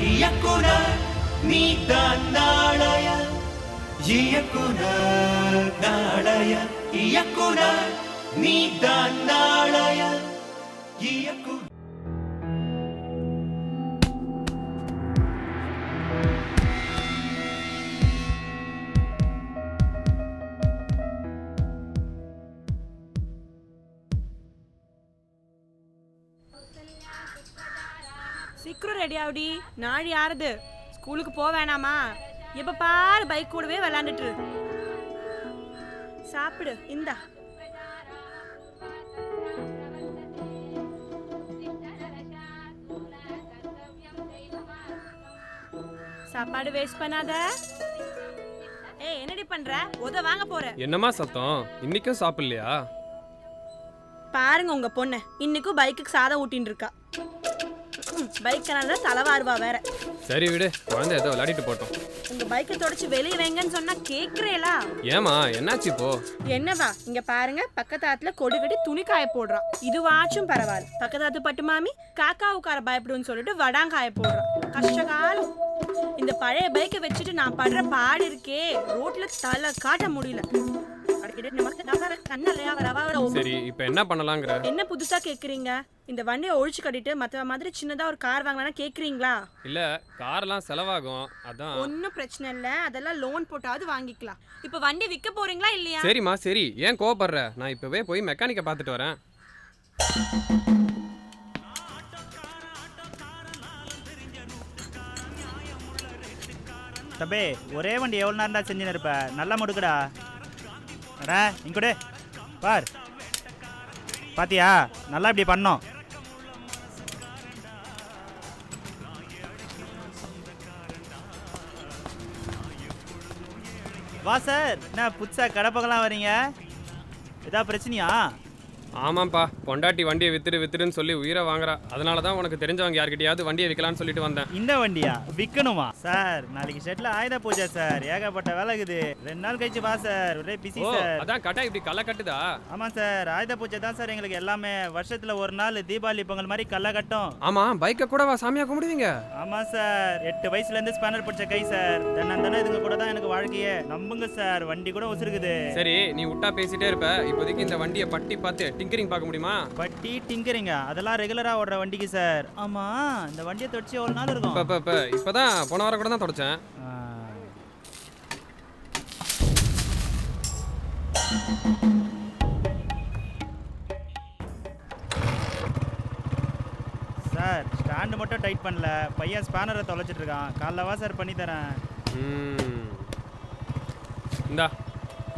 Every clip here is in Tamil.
இயக்குனர் நீதான் நாளைய இயக்குனர் நாளைய இயக்குனர் நீதான் நாளைய இயக்குனர். சீக்கிரம் ரெடி ஆகுடி, நாளை யாருது? ஸ்கூலுக்கு போக வேணாமா? எப்ப பாரு பைக் கூடவே விளையாண்டுட்டு சாப்பிடு. இந்தா சாப்பாடு வேஸ்ட் பண்ணாத. ஏய் என்னடி பண்ற? வாங்க போற. என்னமா சத்தம்? இன்னைக்கும் சாப்பிடலையா? பாருங்க உங்க பொண்ணு இன்னைக்கும் பைக்குக்கு சாதம் ஊட்டின்னு இருக்கா. பைக்கனால தலைவாருவா வேற. சரி விடு, குழந்தை ஏதோ விளையாடிட்டு போட்டோம். உங்க பைக்கை தொடச்சு வெளியே வைங்கன்னு சொன்னா கேக்குறேலா? ஏமா என்னாச்சு இப்போ? என்னவா இங்க பாருங்க, பக்கத்தாத்துல கொடி கட்டி துணி காய போடுறான். இதுவாச்சும் பரவாயில்ல. பக்கத்தாத்து பட்டு மாமி காக்கா உட்கார பயப்படுன்னு சொல்லிட்டு வடாங்காய போடுறான். கஷ்டகாலம். இந்த பழைய பைக்கை வச்சுட்டு நான் படுற பாடு இருக்கே, ரோட்ல தலை காட்ட முடியல. சரி இப்போ என்ன பண்ணலாங்கிற? என்ன புதுசா கேக்குறீங்க? இந்த வண்டியை ஒழிச்சு கட்டிட்டு மத்த மாதிரி சின்னதா ஒரு கார் வாங்கலாம்னா கேக்குறீங்களா? இல்ல கார்லாம் செலவாகும், அதான். ஒன்னும் பிரச்சனை இல்ல, அதெல்லாம் லோன் போட்டாவது வாங்கிக்கலாம். இப்ப வண்டி விற்க போறீங்களா இல்லையா? சரிம்மா சரி, ஏன் கோவப்படுற? நான் இப்பவே போய் மெக்கானிக்கை பார்த்துட்டு வரேன். தம்பி ஒரே வண்டி எவ்வளோ நேரம் தான் செஞ்சுன்னு இருப்ப? நல்லா முடுக்குடா. அடா இங்கூட பார், பாத்தியா நல்லா இப்படி பண்ணோம். வா சார், என்ன புதுசா கடை பக்கம்லாம் வரீங்க? ஏதா பிரச்சனையா? ஆமாப்பா, பொண்டாட்டி வண்டியை வித்துடுன்னு சொல்லி உயிரை வாங்குறா. அதனால தான் உனக்கு தெரிஞ்சவங்க யார்கிட்டயாவது வண்டியை விற்கலான்னு சொல்லிட்டு வந்தேன். இந்த வண்டியா விற்கணுமா சார்? நாளைக்கு ஷெட்ல ஆயுத பூஜை சார், ஏகப்பட்ட வேலை இருக்குது. 2 நாள் கழிச்சு வா சார், ஒரே பிஸி சார். அதான் கட்டா இப்படி கல்ல கட்டுதா? ஆமா சார், ஆயுத பூஜை தான் சார் எங்களுக்கு எல்லாமே. வருஷத்துல ஒரு நாள் தீபாவளி பொங்கல் மாதிரி கல்ல கட்டும். ஆமா, பைக்கை கூடவா சாமியா கும்பிடுவீங்க? ஆமா சார், 8 வயசுல இருந்து ஸ்பேனர் பிடிச்ச கை சார். தானே இதுங்க கூட தான் எனக்கு வாழ்க்கையே. நம்புங்க சார், வண்டி கூட உசுருக்குது. சரி நீ விட்டா பேசிட்டே இருப்ப. இப்போதைக்கு இந்த வண்டியை பட்டி பார்த்து டிங்கரிங் பார்க்க முடியுமா? பட்டி டிங்கரிங்க அதெல்லாம் ரெகுலரா ஓடுற வண்டிக்கு சார். ஆமா, இந்த வண்டியை தொடச்சி எவ்வளவு நாள் இருக்கும்? இப்பதான் போன வாரம் கூட தான் தொடச்சேன். சார் ஸ்டாண்டு மட்டும் டைட் பண்ணல, பையன் ஸ்பேனரை தொலைச்சிட்டு இருக்கான். காலைல வா சார் பண்ணி தரேன். இந்தா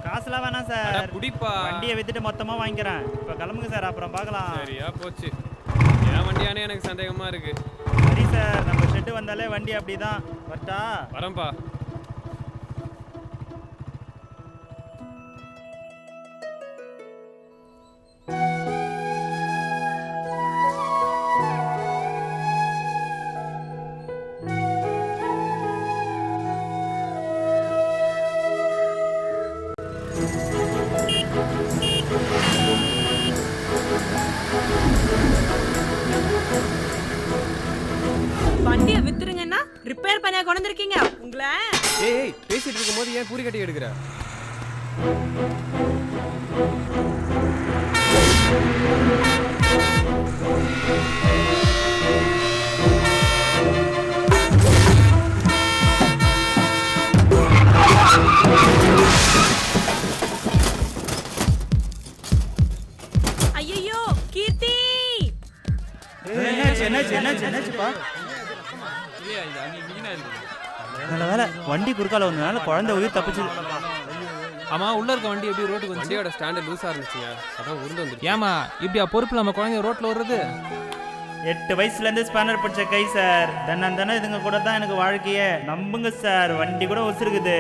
காசுலாம் வேணாம் சார், குடிப்பா. வண்டியை வித்துட்டு மொத்தமா வாங்கிக்கிறேன். இப்ப கிளம்புங்க சார், அப்புறம் பார்க்கலாம். சரியா போச்சு, என் வண்டியானே எனக்கு சந்தேகமா இருக்கு. சரி சார், நம்ம ஷெட்டு வந்தாலே வண்டி அப்படிதான். வரட்டா? வரேன்பா. வண்டியை வித்துருங்கன்னா ரிப்பேர் பண்ண கொண்டு வந்திருக்கீங்க உங்களை. ஏய் பேசிட்டு இருக்கும்போது ஏன் பூரி கட்டி எடுக்கிற? ஐயோ கீர்த்தி, என்னாச்சுப்பா? நல்ல வேலை வண்டி குறுக்கால வந்ததுனால குழந்தை உயிர் தப்பிச்சு. ஆமா, உள்ள இருக்க வண்டி எப்படி ரோட்டுக்கு வந்து? வண்டியோட ஸ்டாண்ட் லூஸா இருந்துச்சுங்க, அதான் உருண்டு வந்துருச்சு. ஏமா இப்படியா பொறுப்பு நம்ம குழந்தைய ரோட்ல வர்றது? 8 வயசுல இருந்து ஸ்பேனர் பிடிச்ச கை சார். தானே இதுங்க கூட தான் எனக்கு வாழ்க்கையே. நம்புங்க சார், வண்டி கூட உசுருக்குது.